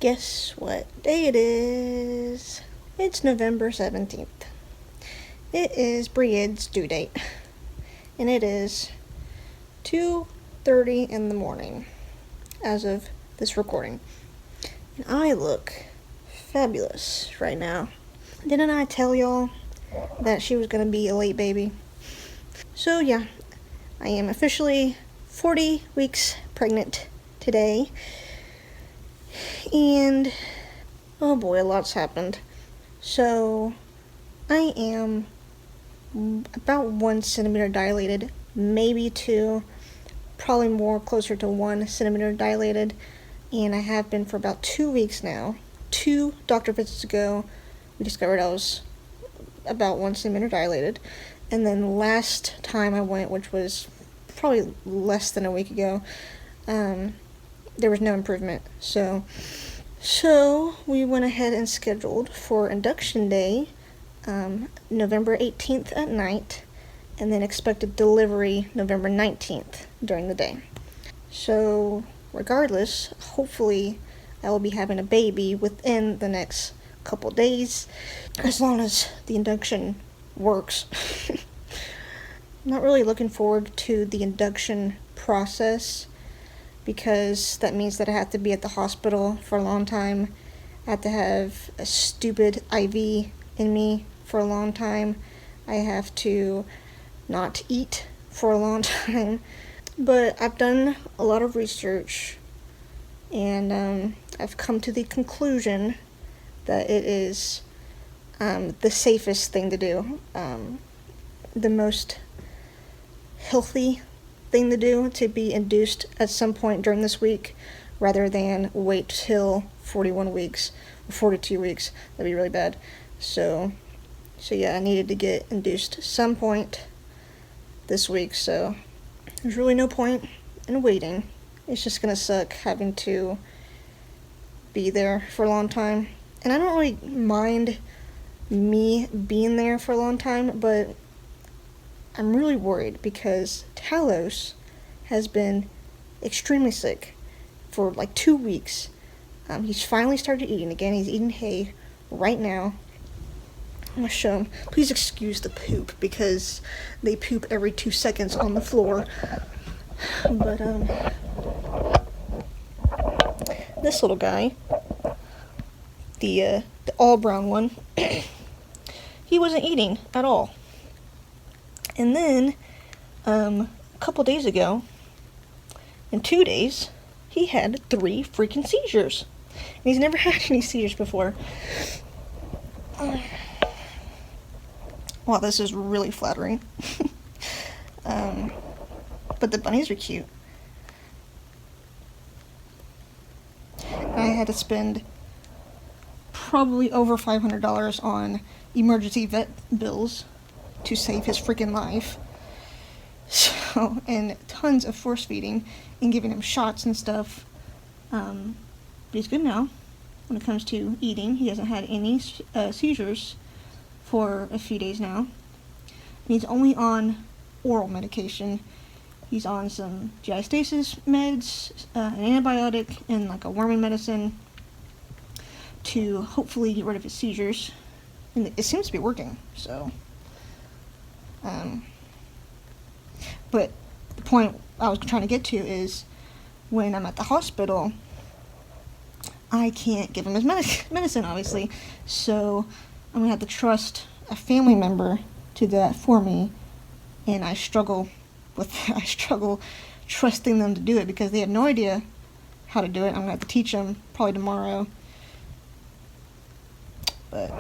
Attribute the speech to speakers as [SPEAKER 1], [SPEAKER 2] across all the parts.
[SPEAKER 1] Guess what day it is? It's November 17th. It is Brienne's due date. And it is 2:30 in the morning as of this recording. And I look fabulous right now. Didn't I tell y'all that she was going to be a late baby? So yeah, I am officially 40 weeks pregnant today. And oh boy, a lot's happened. So I am about 1 centimeter dilated, maybe 2, probably more closer to 1 centimeter dilated, and I have been for about 2 weeks now. 2 doctor visits ago, we discovered I was about 1 centimeter dilated, and then last time I went, which was probably less than a week ago, there was no improvement. So we went ahead and scheduled for induction day, November 18th at night, and then expected delivery November 19th during the day. So regardless, hopefully I will be having a baby within the next couple days, as long as the induction works. I'm not really looking forward to the induction process, because that means that I have to be at the hospital for a long time. I have to have a stupid IV in me for a long time. I have to not eat for a long time. But I've done a lot of research, and I've come to the conclusion that it is the safest thing to do, the most healthy thing to do, to be induced at some point during this week rather than wait till 41 weeks or 42 weeks. That'd be really bad. So yeah, I needed to get induced some point this week, so there's really no point in waiting. It's just gonna suck having to be there for a long time. And I don't really mind me being there for a long time, but I'm really worried because Talos has been extremely sick for like 2 weeks. He's finally started eating again. He's eating hay right now. I'm gonna show him. Please excuse the poop, because they poop every 2 seconds on the floor. But this little guy, the all brown one, he wasn't eating at all. And then, a couple days ago, in 2 days, he had 3 freaking seizures. And he's never had any seizures before. Wow, this is really flattering. But the bunnies are cute. I had to spend probably over $500 on emergency vet bills to save his freaking life. So, and tons of force feeding and giving him shots and stuff. But he's good now when it comes to eating. He hasn't had any seizures for a few days now. And he's only on oral medication. He's on some GI stasis meds, an antibiotic, and like a worming medicine to hopefully get rid of his seizures. And it seems to be working, so. But the point I was trying to get to is, when I'm at the hospital, I can't give him his medicine, obviously. So I'm going to have to trust a family member to do that for me. And I struggle trusting them to do it, because they have no idea how to do it. I'm going to have to teach them probably tomorrow. But,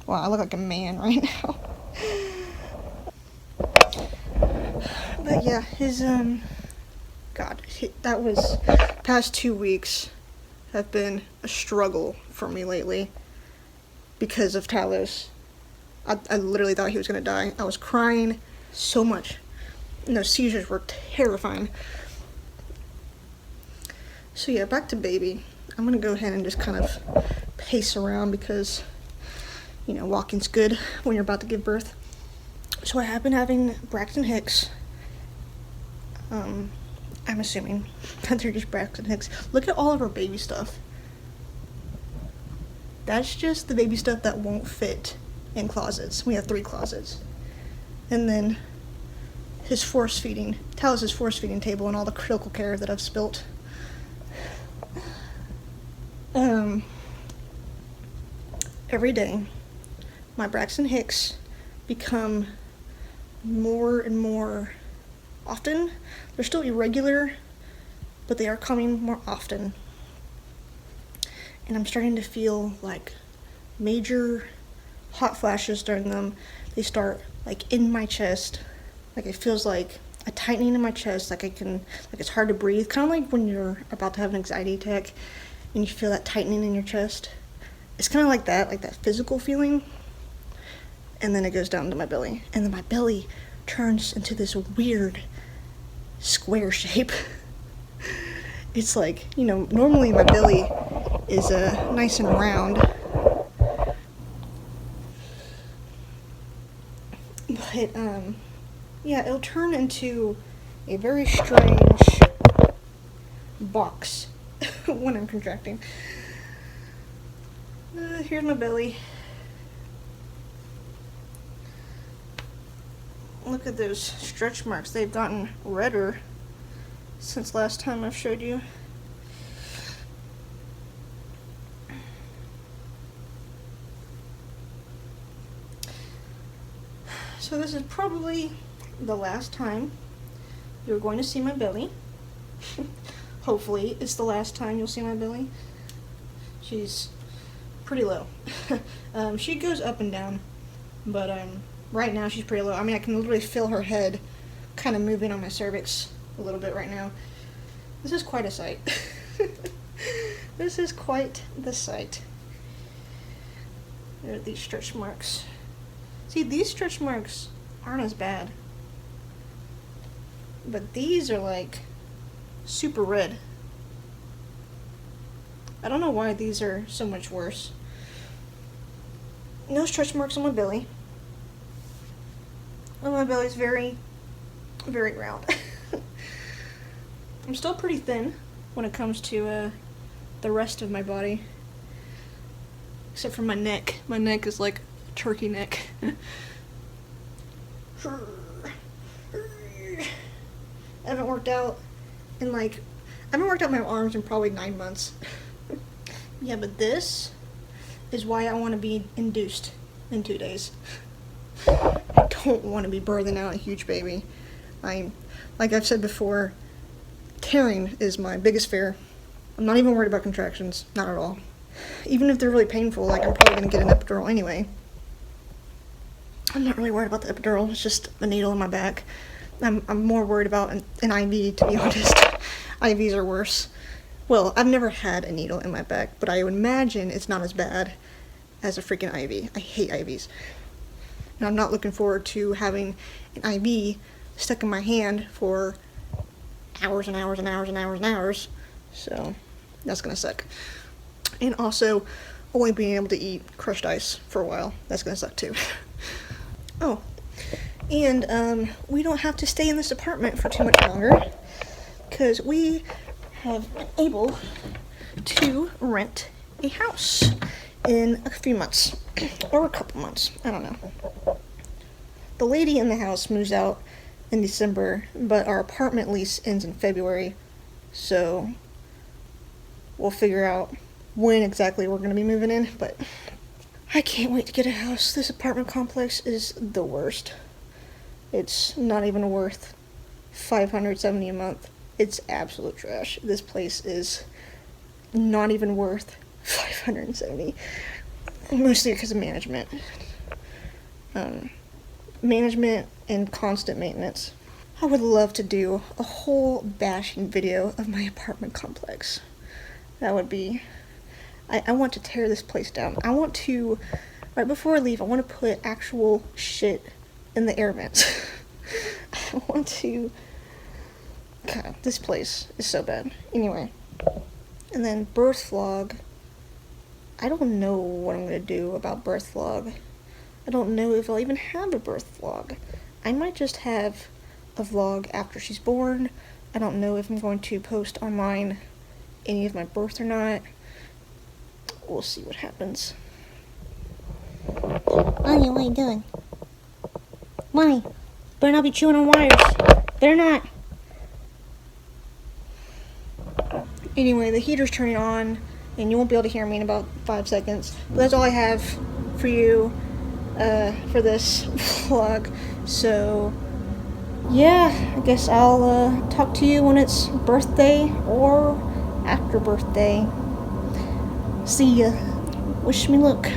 [SPEAKER 1] wow, I look like a man right now. But yeah, past 2 weeks have been a struggle for me lately because of Talos. I literally thought he was going to die. I was crying so much. And those seizures were terrifying. So yeah, back to baby. I'm going to go ahead and just kind of pace around, because, walking's good when you're about to give birth. So I have been having Braxton Hicks. I'm assuming that they're just Braxton Hicks. Look at all of our baby stuff. That's just the baby stuff that won't fit in closets. We have 3 closets. And then Talos' force feeding table and all the critical care that I've spilt. Every day, my Braxton Hicks become more and more often. They're still irregular, but they are coming more often. And I'm starting to feel like major hot flashes during them. They start like in my chest. Like it feels like a tightening in my chest, like it's hard to breathe. Kind of like when you're about to have an anxiety attack and you feel that tightening in your chest. It's kind of like that physical feeling. And then it goes down to my belly. And then my belly turns into this weird square shape. It's like, normally my belly is nice and round. But, it'll turn into a very strange box when I'm contracting. Here's my belly. Look at those stretch marks. They've gotten redder since last time I've showed you. So this is probably the last time you're going to see my belly. Hopefully it's the last time you'll see my belly. She's pretty low. She goes up and down, but right now she's pretty low. I mean, I can literally feel her head kind of moving on my cervix a little bit right now. This is quite a sight. This is quite the sight. There are these stretch marks. See, these stretch marks aren't as bad. But these are like super red. I don't know why these are so much worse. No stretch marks on my belly. Oh, my belly's very, very round. I'm still pretty thin when it comes to the rest of my body. Except for my neck. My neck is like a turkey neck. I haven't worked out my arms in probably 9 months. Yeah, but this is why I want to be induced in 2 days. I don't want to be birthing out a huge baby. Like I've said before, tearing is my biggest fear. I'm not even worried about contractions, not at all. Even if they're really painful, like I'm probably going to get an epidural anyway. I'm not really worried about the epidural, it's just a needle in my back. I'm more worried about an IV, to be honest. IVs are worse. Well, I've never had a needle in my back, but I would imagine it's not as bad as a freaking IV. I hate IVs. And I'm not looking forward to having an IV stuck in my hand for hours and hours and hours and hours and hours. So, that's gonna suck. And also, only being able to eat crushed ice for a while. That's gonna suck too. Oh, and we don't have to stay in this apartment for too much longer, because we have been able to rent a house in a few months, or a couple months, I don't know. The lady in the house moves out in December, but our apartment lease ends in February, so we'll figure out when exactly we're going to be moving in, but I can't wait to get a house. This apartment complex is the worst. It's not even worth $570 a month. It's absolute trash. This place is not even worth $570. Mostly because of management. Management and constant maintenance. I would love to do a whole bashing video of my apartment complex. That would be... I want to tear this place down. I want to, right before I leave, I want to put actual shit in the air vents. I want to... God, this place is so bad. Anyway. And then birth vlog. I don't know what I'm going to do about birth vlog. I don't know if I'll even have a birth vlog. I might just have a vlog after she's born. I don't know if I'm going to post online any of my birth or not. We'll see what happens.
[SPEAKER 2] Anya, what are you doing? Why? Better not be chewing on wires. Better not.
[SPEAKER 1] Anyway, the heater's turning on, and you won't be able to hear me in about 5 seconds. But that's all I have for you for this vlog. So, yeah, I guess I'll talk to you when it's birthday or after birthday. See ya. Wish me luck.